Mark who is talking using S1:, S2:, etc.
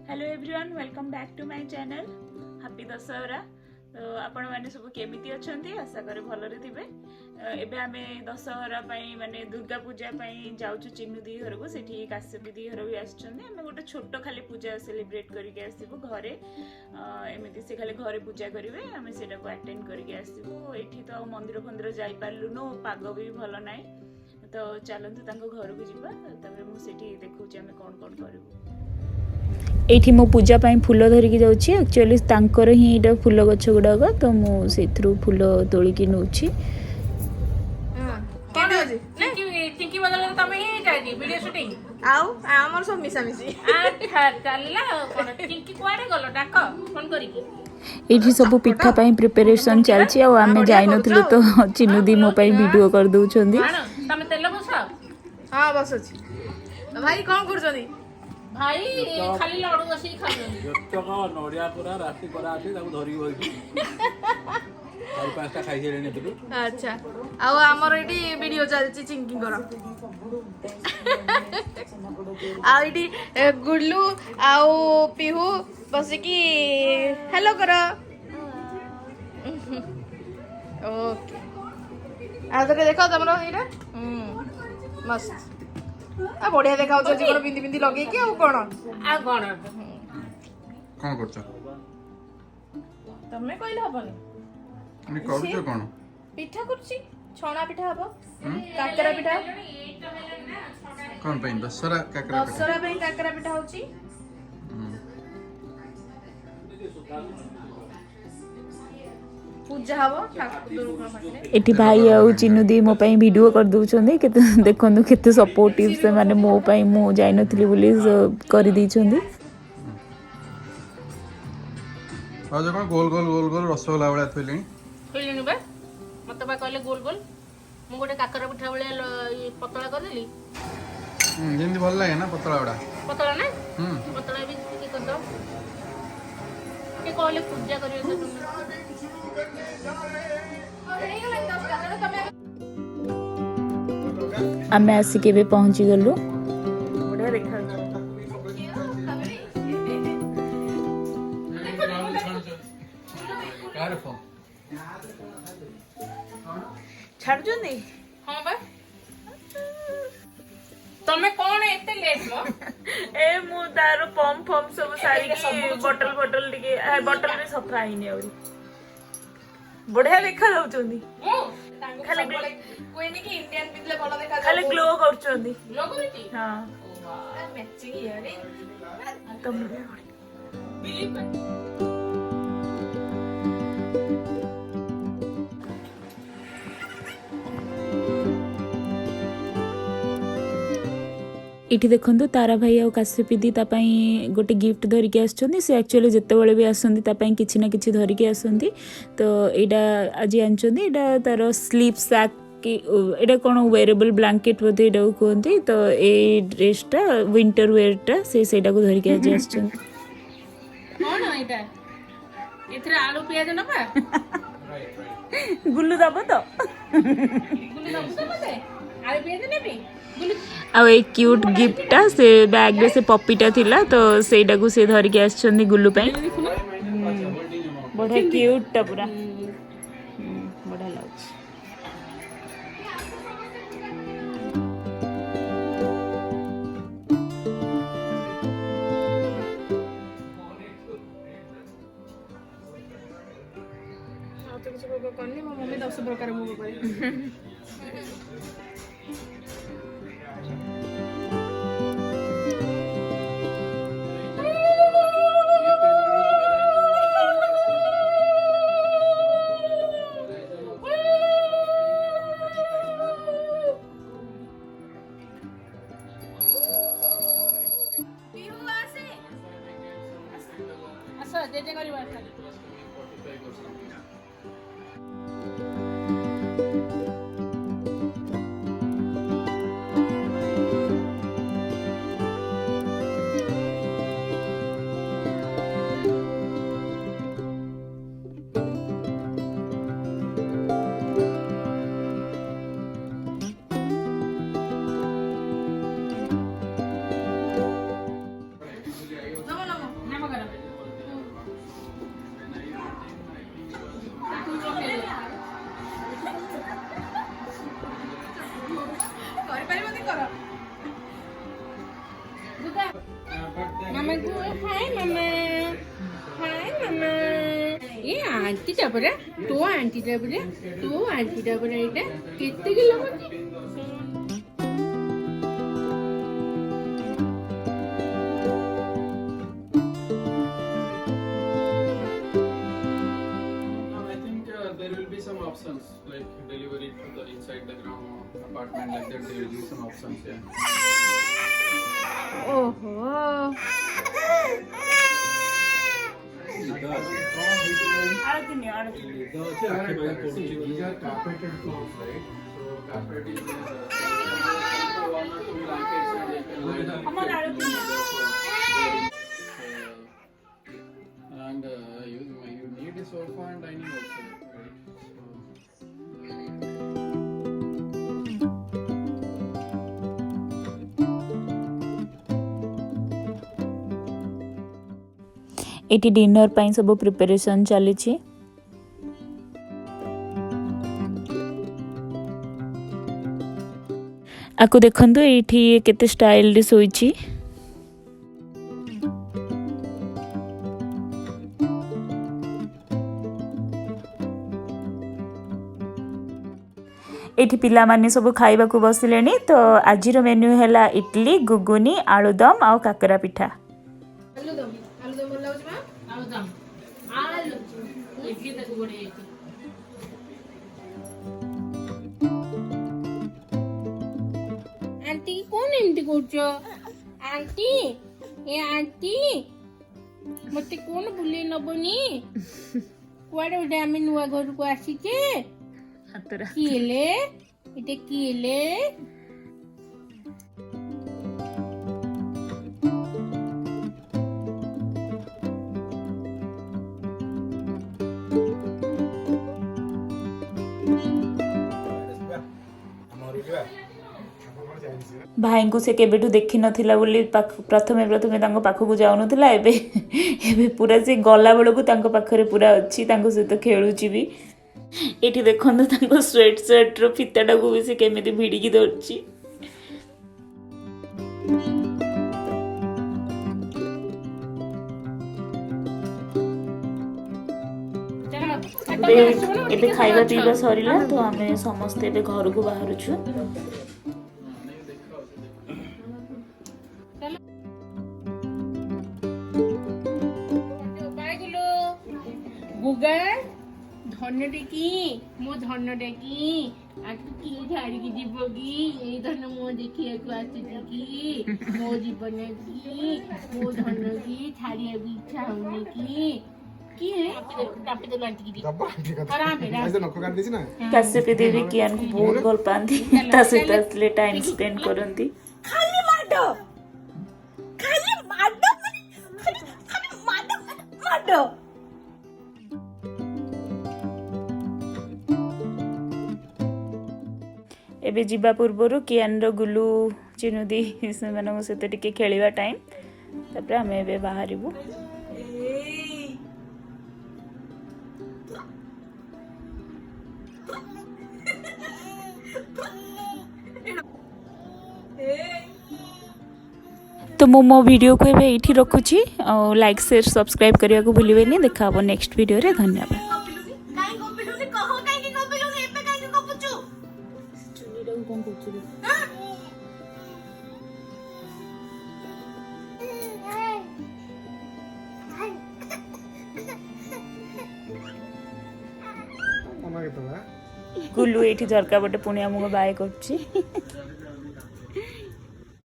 S1: Hello everyone welcome back to my channel happy Dussehra. तो आपण मैंने सब केमिति अछंती आशा करे भलरे थिबे। एबे आमे दशहरा पई माने दुर्गा पूजा पई जाउछु चिन्नु दी घर को सेठी काश्यपी दी घर भी आछछन्ने। आमे गोटे छोट खाली पूजा सेलिब्रेट करके आसीबु घरे। एमिति से खाली घरे पूजा करिवे आमे सेटा को अटेंड करके आसीबु। एठी तो मंदिर फंदिर जाई पारलुनो पाग भी भल नाइ तो चलंतु तांको घर को जिबा तबे मु सेठी देखौछि आमे कोन कोन करबु। एठी मो पूजा पाई फूल धरिकी जाउछि एक्चुअली तांकर ही एटा फूल गछ गुडाक तो मु सेथरु फूल तोलिकी नउछि।
S2: कोन होजी चिंकी बदल तमे ही जाई वीडियो शूटिंग आउ हमर सब मिसा मिसी अच्छा चलला कोन चिंकी कुआडे गलो डाक फोन करिकी
S1: एठी सब पिठा पाई प्रिपरेशन चलछि आ आमे जाई नथले तो चिन्नु दी मो पाई वीडियो कर दउछन्दी।
S2: तमे तेल बसाओ हां बसछि भाई कोन करछनी भाई खाली लडू बसी खाजनी जत्तक नडिया पुरा राती करा आसी ताको धरि होई चार पांचटा खाइ हेलेनी तू। अच्छा आ हमर एटी वीडियो चलछि चिंकी कर आ एटी गुल्लू आ पिहू बस की हेलो कर ओके आ तो देखो तमरो एटा मस्त आ बढ़िया देखा होछ जे बिंदी बिंदी लगे के आ कोन करछ तमे कहले हबनी
S3: नि करछ कोन
S2: पिठा करछि छणा पिठा हबो काकरा पिठा
S3: कोन पई दशहरा काकरा पिठा
S2: दशहरा पई काकरा पिठा होछि पूजा हबो ठाकुर पाखरे।
S1: एठी भाई आ चिन्नु दी मो पाई वीडियो कर दउछन्दी केते देखंदु केते सपोर्टिव से माने मो पाई मो जाई नथली बोली कर दी छन्दी।
S3: आ जको गोल गोल गोल गोल रसगोला वाला
S2: थइलेनी बे मते बा कहले गोल गोल मु गोटे काकरा पिठा वाला पतला कर देली
S3: जिंदी भल लागे ना पतला
S2: ना पतला भी के कर दो के कहले पूजा करियो तो तुम
S1: आमे आसिक एबे पहुंची गलु। बढ़िया देखा छाडुजनी
S2: हां बा तमे कोन एते लेट मो
S1: ए मु तारो पम फम सब सारी की बोतल बोतल टिके बोतल भी सफा आइनी और बढ़िया देखा जाउचोंदी खाली
S2: कोइनी की इंडियन पितले भलो देखा
S1: खाली ग्लो करचोंदी
S2: ग्लो करती
S1: हां
S2: मैचिंग इयरिंग
S1: तुम
S2: बिलीव
S1: इठी देखंतु तारा भाई आ काश्यपी दी ता पई गोटे गिफ्ट धरिके आछछन्ती। से एक्चुअली जत्ते बेले भी आसंती ता पई किछि ना किछि धरिके आसंती। तो एडा आज आनछन्ती एडा तारो स्लीप सैक कि एडा कोन वेयरेबल ब्लैंकेट बोधे एडा कहंती। तो ए ड्रेसटा विंटर वेयर टा से सेडा को धरिके आज आछछन्ती।
S2: कोन एटा एथरा आलू पियाज नबा
S1: गुल्लू दबो तो
S2: गुल्लू दबो तो मते आलू पियाज नेबी
S1: आ एक क्यूट गिफ्ट से बैग रे से पप्पीटा थिला तो सेटा को से धर के आछछन्ती गुल्लू पई। बढ़िया क्यूट टा पूरा बढ़िया लागछ।
S2: आ तो कुछ को करनी मो मम्मी 10 प्रकार मुंह करे अच्छा जे जे करबा मामा को हाय मामा ये आंटी टापरा तो आंटी टापरा एटा केते किलो होती
S3: There will be some options like delivery to the inside the ground apartment like that. There will be some options. Yeah.
S2: ओहो
S1: ଆଳତି
S3: See, these are carpeted floors, right? So carpet is one or two blankets and they can lie down.
S1: ଆମର ଆଳତି
S3: And you need a sofa and dining also, right?
S1: ଏଠି dinner ପାଇଁ ସବୁ preparation ଚାଲିଛି। ଆକୁ ଦେଖନ୍ତୁ ଏଇଠି କେତେ ଷ୍ଟାଇଲରେ ଶୋଇଛି। ଏଠି ପିଲାମାନେ ସବୁ ଖାଇବାକୁ ବସିଲେଣି। ତ ଆଜିର ମେନ୍ୟୁ ହେଲା ଇଟଲି, ଗୁଗୁନି, ଆଳୁଦମ ଆଉ କାକରା ପିଠା।
S2: आलूदम बोल लाउछ मा आलूदम इडली तक बढे जाई आंटी कोन एमती करछो आंटी ए आंटी मते कोन बुले नबनी कुआडे उडे आमे नुवा घर को आसीचे
S1: ହାତରା
S2: किले इते किले
S1: ଭାଇଙ୍କୁ ସେ କେବେଠୁ ଦେଖିନଥିଲା ବୋଲି ପ୍ରଥମେ ତାଙ୍କ ପାଖକୁ ଯାଉନଥିଲା। ଏବେ ପୁରା ସେ ଗଲା ବେଳକୁ ତାଙ୍କ ପାଖରେ ପୁରା ଅଛି, ତାଙ୍କ ସହିତ ଖେଳୁଛି ବି। ଏଠି ଦେଖନ୍ତୁ ତାଙ୍କ ସ୍ୱେଟ୍ ସାର୍ଟର ଫିତାଟାକୁ ବି ସେ କେମିତି ଭିଡ଼ିକି ଧରୁଛି। ଏବେ ଖାଇବା ପିଇବା ସରିଲା, ତ ଆମେ ସମସ୍ତେ ଏବେ ଘରକୁ ବାହାରୁଛୁ।
S2: गुगा धन टेकी मो धन टेकी आकु की झाड़ी की जीवगी ए धन मो देखिया को आसी की मो जीवन की मो धन की छाड़िया भी इच्छा होने की है टापे तो लांटी की
S4: दबा ठीक है
S2: आराम पे
S4: ऐसे नखो काट देछि ना
S1: काश्यपी देवी कियान को बहुत भल पाती, ता सहित असले टाइम स्पेंड करंती।
S5: खाली माडो
S1: एबे जीवा पूर्वर कियान गुलू चिनुदी सेମାନଙ୍କ ସହିତ ଟିକେ ଖେଳିବା ଟାଇମ୍। ତାପରେ ଆମେ ଏବେ ବାହାରିବୁ। तो मो वीडियो को एबे एठी रखुची। लाइक शेयर सब्सक्राइब करिया को भूलिबेनी। देखा हबो नेक्स्ट वीडियो रे। धन्यवाद।
S5: काई गोपिलुनी कहो काई गोपिलुनी एपे काई गोपुचु
S1: चुनीरा कोन करछु रे
S4: मामा के तो
S1: गुल्लू एठी झरका बटे पुणी हमको बाय करछि।